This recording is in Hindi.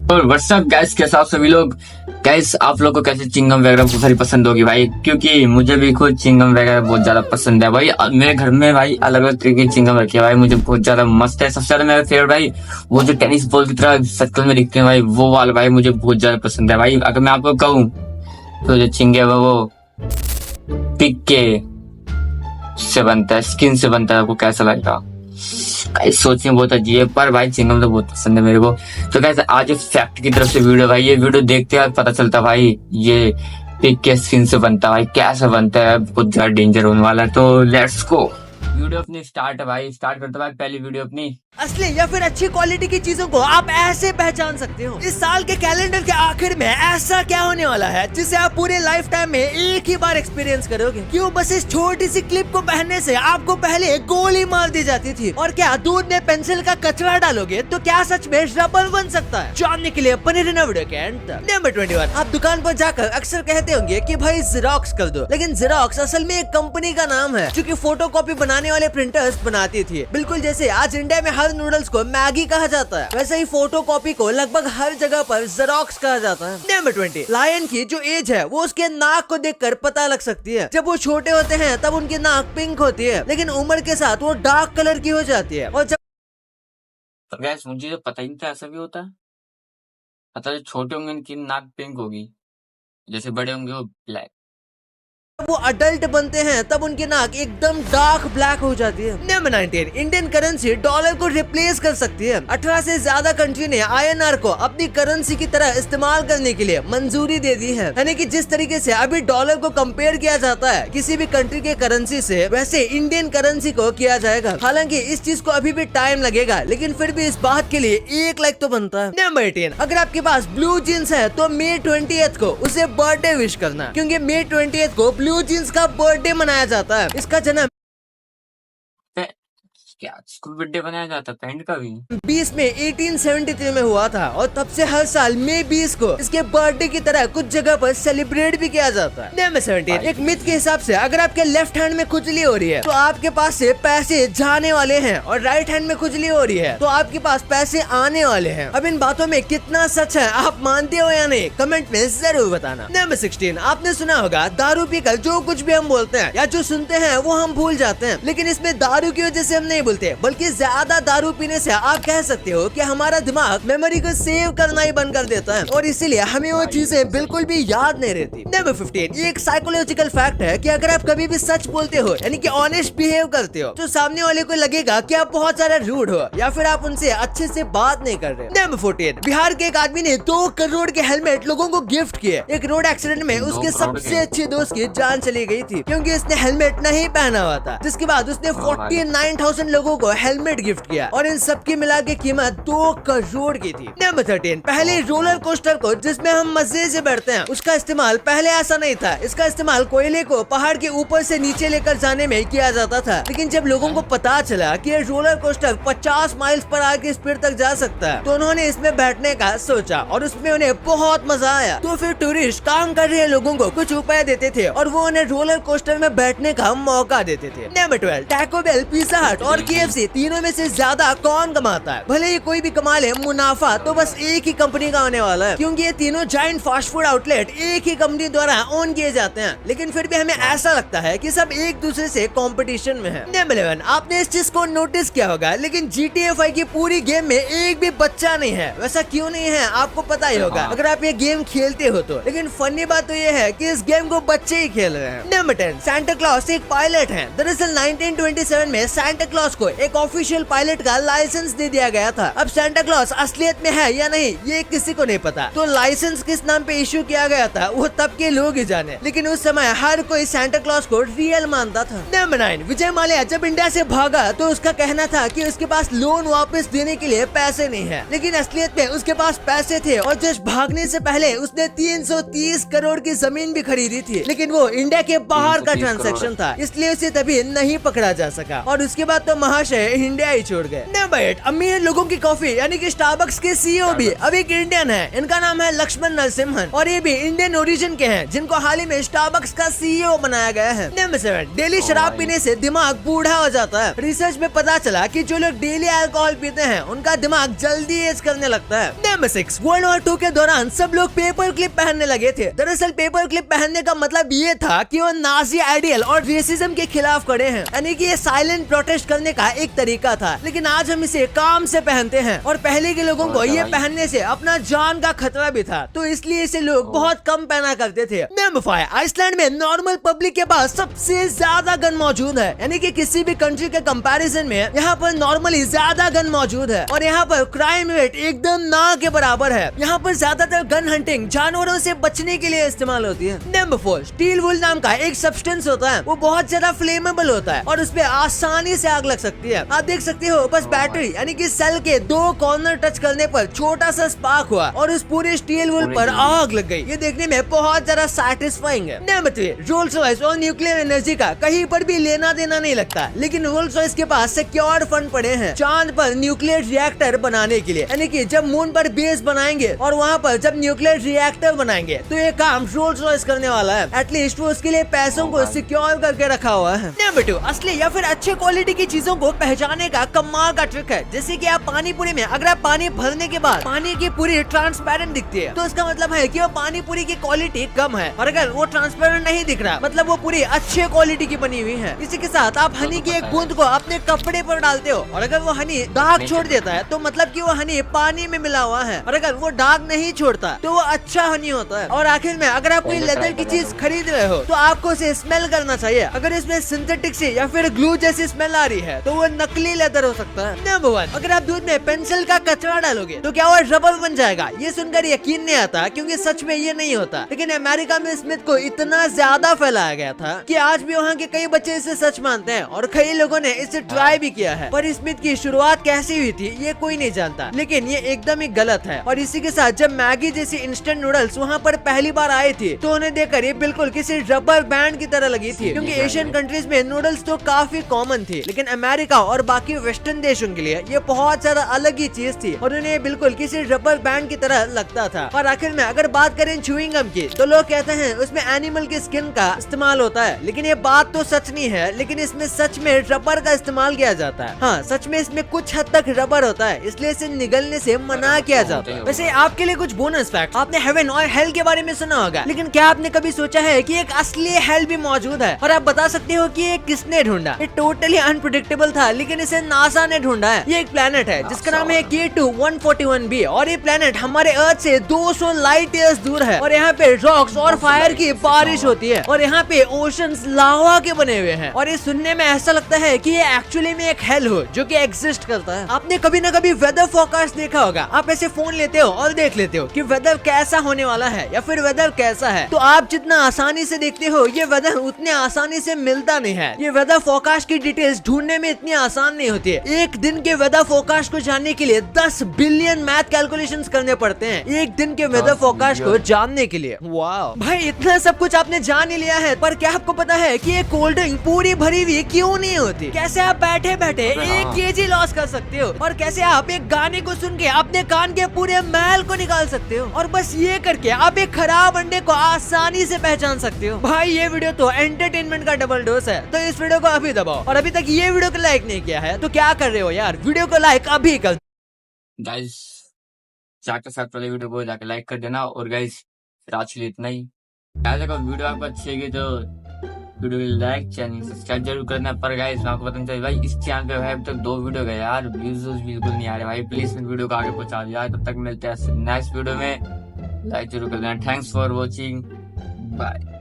और व्हाट्सअप गैस के साथ सभी लोग गैस, आप लोग को कैसे चिंगम वगैरह बहुत सारी पसंद होगी भाई, क्योंकि मुझे भी खुद चिंगम वगैरह बहुत ज्यादा पसंद है भाई। मेरे घर में भाई अलग अलग तरीके की चिंगम रखी है भाई, मुझे बहुत ज्यादा मस्त है। सबसे ज्यादा मेरा फेवरेट भाई वो जो टेनिस बॉल की तरह सर्कल में दिखते हैं भाई, वो वाला भाई मुझे बहुत ज्यादा पसंद है भाई। अगर मैं आपको कहूँ तो जो चिंगे वो पिक के से बनता है, स्किन से बनता है, आपको कैसा लगता? गाइस सोचने बहुत अजीब है, पर भाई चिंगम तो बहुत पसंद है मेरे को। तो गाइस आज फैक्ट की तरफ से वीडियो भाई, ये वीडियो देखते हैं पता चलता भाई ये पिग के स्किन से बनता है भाई, कैसे बनता है, बहुत ज्यादा डेंजर होने वाला है। तो लेट्स गो, वीडियो अपनी स्टार्ट है भाई, स्टार्ट करते भाई पहली वीडियो अपनी। असली या फिर अच्छी क्वालिटी की चीजों को आप ऐसे पहचान सकते हो। इस साल के कैलेंडर के आखिर में ऐसा क्या होने वाला है जिसे आप पूरे लाइफ टाइम में एक ही बार एक्सपीरियंस करोगे? क्यों बस इस छोटी सी क्लिप को पहनने से आपको पहले गोली मार दी जाती थी? और क्या दूध में पेंसिल का कचरा डालोगे तो क्या सच में रबर बन सकता है? जानने के लिए बने रहना वीडियो के एंड तक। नंबर 21, आप दुकान पर जाकर अक्सर कहते होंगे कि भाई जेरोक्स कर दो, लेकिन जेरोक्स असल में एक कंपनी का नाम है जो कि फोटो कॉपी बनाने वाले प्रिंटर्स बनाती थी। बिल्कुल जैसे आज इंडिया में हर नूडल्स को मैगी कहा जाता है, वैसे ही फोटो कॉपी को लगभग हर जगह पर जेरोक्स कहा जाता है। नंबर 20, लायन की जो एज है वो उसके नाक को देखकर पता लग सकती है। जब वो छोटे होते हैं तब उनकी नाक पिंक होती है, लेकिन उम्र के साथ वो डार्क कलर की हो जाती है। और जब तो गैस मुझे तो पता ही नहीं था ऐसा भी होता है। पता है छोटे होंगे इनकी नाक पिंक होगी, जैसे बड़े होंगे वो ब्लैक। वो अडल्ट बनते हैं तब उनकी नाक एकदम डार्क ब्लैक हो जाती है। नंबर 19, इंडियन करेंसी डॉलर को रिप्लेस कर सकती है। 18 से ज्यादा कंट्री ने INR को अपनी करेंसी की तरह इस्तेमाल करने के लिए मंजूरी दे दी है। यानी कि जिस तरीके से अभी डॉलर को कंपेयर किया जाता है किसी भी कंट्री के करेंसी से, वैसे इंडियन करेंसी को किया जाएगा। हालांकि इस चीज को अभी भी टाइम लगेगा, लेकिन फिर भी इस बात के लिए 1 लाख तो बनता है। नंबर 18, अगर आपके पास ब्लू जीन्स है तो May 20 को उसे बर्थडे विश करना, क्योंकि May 20 को ब्लू जीन्स का बर्थडे मनाया जाता है। इसका जन्म क्या स्कूल बर्थडे बनाया जाता है पैंट का भी? 20 में 1873 में हुआ था, और तब से हर साल May 20 को इसके बर्थडे की तरह कुछ जगह पर सेलिब्रेट भी किया जाता है। नंबर 17, एक मिथ के हिसाब से अगर आपके लेफ्ट हैंड में खुजली हो रही है तो आपके पास से पैसे जाने वाले हैं, और राइट हैंड में खुजली हो रही है तो आपके पास पैसे आने वाले हैं। अब इन बातों में कितना सच है, आप मानते हो या नहीं, कमेंट में जरूर बताना। नंबर 16, आपने सुना होगा दारू पीकर जो कुछ भी हम बोलते हैं या जो सुनते हैं वो हम भूल जाते हैं, लेकिन इसमें दारू की वजह से हम नहीं बोलते, बल्कि ज्यादा दारू पीने से आप कह सकते हो कि हमारा दिमाग मेमोरी को सेव करना ही बंद कर देता है, और इसीलिए हमें वो चीजें बिल्कुल भी याद नहीं रहती। नंबर 15, ये एक साइकोलॉजिकल फैक्ट है कि अगर आप कभी भी सच बोलते हो यानी कि ऑनेस्ट बिहेव करते हो तो सामने वाले को लगेगा कि आप बहुत ज्यादा रूड हो या फिर आप उनसे अच्छे से बात नहीं कर रहे। नंबर 14, बिहार के एक आदमी ने 2 करोड़ के हेलमेट लोगों को गिफ्ट किए। एक रोड एक्सीडेंट में उसके सबसे अच्छे दोस्त की जान चली गई थी क्योंकि उसने हेलमेट नहीं पहना हुआ था, जिसके बाद उसने 49,000 लोगों को हेलमेट गिफ्ट किया, और इन सब की मिला के कीमत 2 करोड़ की थी। नंबर 13, पहले रोलर कोस्टर को जिसमें हम मजे से बैठते हैं उसका इस्तेमाल पहले ऐसा नहीं था। इसका इस्तेमाल कोयले को पहाड़ के ऊपर से नीचे लेकर जाने में किया जाता था, लेकिन जब लोगों को पता चला कि ये roller coaster 50 miles per hour की स्पीड तक जा सकता है तो उन्होंने इसमें बैठने का सोचा, और उसमें उन्हें बहुत मजा आया। तो फिर टूरिस्ट काम कर रहे लोगों को कुछ रुपए देते थे और वो उन्हें रोलर कोस्टर में बैठने का मौका देते थे। नंबर 12, टैको बेल, पिज़्ज़ा हट और KFC तीनों में से ज्यादा कौन कमाता है? भले ही कोई भी कमा ले मुनाफा तो बस एक ही कंपनी का होने वाला है, क्योंकि ये तीनों जायंट फास्ट फूड आउटलेट एक ही कंपनी द्वारा ओन किए जाते हैं, लेकिन फिर भी हमें ऐसा लगता है कि सब एक दूसरे से कंपटीशन में है। नंबर 11, आपने इस चीज को नोटिस किया होगा, लेकिन GTA 5 की पूरी गेम में एक भी बच्चा नहीं है। वैसा क्यों नहीं है आपको पता ही होगा अगर आप ये गेम खेलते हो तो, लेकिन फनी बात तो ये है कि इस गेम को बच्चे ही खेल रहे हैं। नंबर 10, सांता क्लॉस एक पायलट है। दरअसल 1927 में सांता क्लॉस को एक ऑफिशियल पायलट का लाइसेंस दे दिया गया था। अब सांता क्लॉस असलियत में है या नहीं ये किसी को नहीं पता, तो लाइसेंस किस नाम पे इशू किया गया था वो तब के लोग ही जाने, लेकिन उस समय हर कोई सांता क्लॉस को रियल मानता था। नंबर 9, विजय माल्या जब इंडिया से भागा तो उसका कहना था कि उसके पास लोन वापस देने के लिए पैसे नहीं है, लेकिन असलियत में उसके पास पैसे थे, और जस्ट भागने से पहले उसने 330 करोड़ की जमीन भी खरीदी थी, लेकिन वो इंडिया के बाहर का ट्रांजैक्शन था, इसलिए उसे तभी नहीं पकड़ा जा सका। और उसके बाद तो महाशय इंडिया ही छोड़ गए। नंबर 8, अमीर लोगों की कॉफी यानी कि स्टारबक्स के सीईओ भी अब एक इंडियन है। इनका नाम है लक्ष्मण नरसिम्हन और ये भी इंडियन ओरिजिन के हैं, जिनको हाल ही में स्टारबक्स का सीईओ बनाया गया है। नंबर 7, डेली शराब पीने से दिमाग बूढ़ा हो जाता है। रिसर्च में पता चला कि जो लोग डेली अल्कोहल पीते हैं उनका दिमाग जल्दी एज करने लगता है। नंबर 6, वर्ल्ड वॉर 2 के दौरान सब लोग पेपर क्लिप पहनने लगे थे। दरअसल पेपर क्लिप पहनने का मतलब ये था कि वो नाजी आइडियल और रेसिज्म के खिलाफ खड़े हैं, यानी कि ये साइलेंट प्रोटेस्ट करने का एक तरीका था। लेकिन आज हम इसे काम से पहनते हैं और पहले के लोगों को ये पहनने से अपना जान का खतरा भी था, तो इसलिए इसे लोग बहुत कम पहना करते थे। नंबर 5, आइसलैंड में नॉर्मल पब्लिक के पास सबसे ज्यादा गन मौजूद है, यानी कि किसी भी कंट्री के कंपैरिजन में यहाँ पर नॉर्मली ज्यादा गन मौजूद है और यहाँ पर क्राइम रेट एकदम ना के बराबर है। यहाँ पर ज्यादातर गन हंटिंग जानवरों से बचने के लिए इस्तेमाल होती है। नंबर 4, स्टील वुल नाम का एक सब्सटेंस होता है, वो बहुत ज्यादा फ्लेमेबल होता है और उसपे आसानी से आग लग सकती है। आप देख सकते हो बस बैटरी यानी कि सेल के 2 कॉर्नर टच करने पर छोटा सा स्पार्क हुआ और उस पूरे स्टील वुल पर आग लग गई। ये देखने में बहुत ज्यादा सैटिस्फाइंग है। नंबर 3, रोल्स रॉयस और न्यूक्लियर एनर्जी का कहीं पर भी लेना देना नहीं लगता, लेकिन रोल्स रॉयस के पास सिक्योर्ड फंड पड़े हैं चांद पर न्यूक्लियर रिएक्टर बनाने के लिए, यानी कि जब मून पर बेस बनाएंगे और वहाँ पर जब न्यूक्लियर रिएक्टर बनाएंगे तो ये काम रोल्स रॉयस करने वाला है। एटलीस्ट वो उसके लिए पैसों को सिक्योर करके रखा हुआ है। नंबर 2, असली या फिर अच्छे क्वालिटी की चीजों को पहचानने का कमाल का ट्रिक है। जैसे कि आप पानी पूरी में अगर आप पानी भरने के बाद पानी की पूरी ट्रांसपेरेंट दिखती है तो इसका मतलब है कि वो पानी पूरी की क्वालिटी कम है, और अगर वो ट्रांसपेरेंट नहीं दिख रहा मतलब वो पूरी अच्छे क्वालिटी की बनी हुई है। इसी के साथ आप हनी की एक बूंद को अपने कपड़े पर डालते हो और अगर वो हनी दाग छोड़ देता है तो मतलब कि वो हनी पानी में मिला हुआ है, और अगर वो दाग नहीं छोड़ता तो वो अच्छा हनी होता है। और आखिर में अगर आप कोई लेदर की चीज खरीद रहे हो तो आपको उसे स्मेल करना चाहिए। अगर इसमें सिंथेटिक से या फिर ग्लू जैसी स्मेल आ रही है तो वो नकली लेदर हो सकता है। नंबर 1, अगर आप दूध में पेंसिल का कचरा डालोगे तो क्या वो रबर बन जाएगा? ये सुनकर यकीन नहीं आता क्योंकि सच में ये नहीं होता, लेकिन अमेरिका में स्मिथ को इतना ज्यादा फैलाया गया था कि आज भी वहाँ के कई बच्चे इसे सच मानते हैं और कई लोगों ने इसे ट्राई भी किया है। पर स्मिथ की शुरुआत कैसी हुई थी ये कोई नहीं जानता, लेकिन ये एकदम ही गलत है। और इसी के साथ जब मैगी जैसी इंस्टेंट नूडल्स वहाँ पर पहली बार आए थे तो उन्हें देखकर ये बिल्कुल किसी रबर बैंड की तरह लगी थी, क्योंकि एशियन कंट्रीज में नूडल्स तो काफी कॉमन थी, लेकिन अमेरिका और बाकी वेस्टर्न देशों के लिए ये बहुत ज्यादा अलग ही चीज थी और उन्हें बिल्कुल किसी रबर बैंड की तरह लगता था। और आखिर में अगर बात करें च्युइंग गम की तो लोग कहते हैं उसमें एनिमल की स्किन का इस्तेमाल होता है, लेकिन ये बात तो सच नहीं है, लेकिन इसमें सच में रबर का इस्तेमाल किया जाता है। हाँ, सच में इसमें कुछ हद तक रबर होता है, इसलिए इसे निगलने से मना किया जाता है। वैसे आपके लिए कुछ बोनस फैक्ट, आपने हेवन और हेल के बारे में सुना होगा, लेकिन क्या आपने कभी सोचा है कि एक असली हेल भी मौजूद है? और आप बता सकते हो कि ये किसने ढूंढा? ये टोटली अनप्रेडिक्टेबल था, लेकिन इसे नासा ने ढूंढा है। ये एक प्लेनेट है जिसका नाम है K2-141b और ये प्लेनेट हमारे अर्थ से 200 लाइट ईयर्स दूर है और यहाँ पे रॉक्स और फायर की बारिश होती है और यहाँ पे ओशंस लावा के बने हुए हैं और ये सुनने में ऐसा लगता है कि ये एक्चुअली में एक हेल हो जो कि एग्जिस्ट करता है। आपने कभी ना कभी वेदर फोरकास्ट देखा होगा, आप ऐसे फोन लेते हो और देख लेते हो कि वेदर कैसा होने वाला है या फिर वेदर कैसा है, तो आप जितना आसानी से देखते हो ये वेदर उतने आसानी से मिलता नहीं है। ये वेदर फोरकास्ट की डिटेल्स ढूंढने में इतनी आसान नहीं होती है। एक दिन के वेदर फोरकास्ट को जानने के लिए 10 बिलियन मैथ कैलकुलेशंस करने पड़ते हैं एक दिन के वेदर फोरकास्ट को जानने के लिए। वाह भाई, इतना सब कुछ आपने जान ही लिया है, पर क्या आपको पता है कि ये कोल्ड ड्रिंक पूरी भरी हुई क्यों नहीं होती? कैसे आप बैठे बैठे 1 kg लॉस कर सकते हो और कैसे आप एक गाने को सुन के अपने कान के पूरे मैल को निकाल सकते हो और बस ये करके आप एक खराब अंडे को आसानी से पहचान सकते हो। भाई ये वीडियो तो एंटरटेनमेंट का डबल डोज है, तो इस वीडियो को अभी दबाओ और अभी तक ये वीडियो को लाइक नहीं किया है तो क्या कर रहे हो यार, वीडियो को लाइक अभी कर। गाइस जाकर साथ वाले वीडियो को जाकर लाइक कर देना। और गाइस आज के लिए इतना ही। अगर वीडियो आपको अच्छी लगी तो वीडियो को लाइक, चैनल सब्सक्राइब जरूर करना। पर गाइस मैं आपको बताना चाहिए भाई, इस चैनल पे भाई अब तक 2 वीडियो गए यार, व्यूज बिल्कुल नहीं आ रहे भाई, प्लीज वीडियो को आगे पहुंचा दिया। तब तक मिलते हैं नेक्स्ट वीडियो में, लाइक जरूर कर देना। Thanks for watching, bye.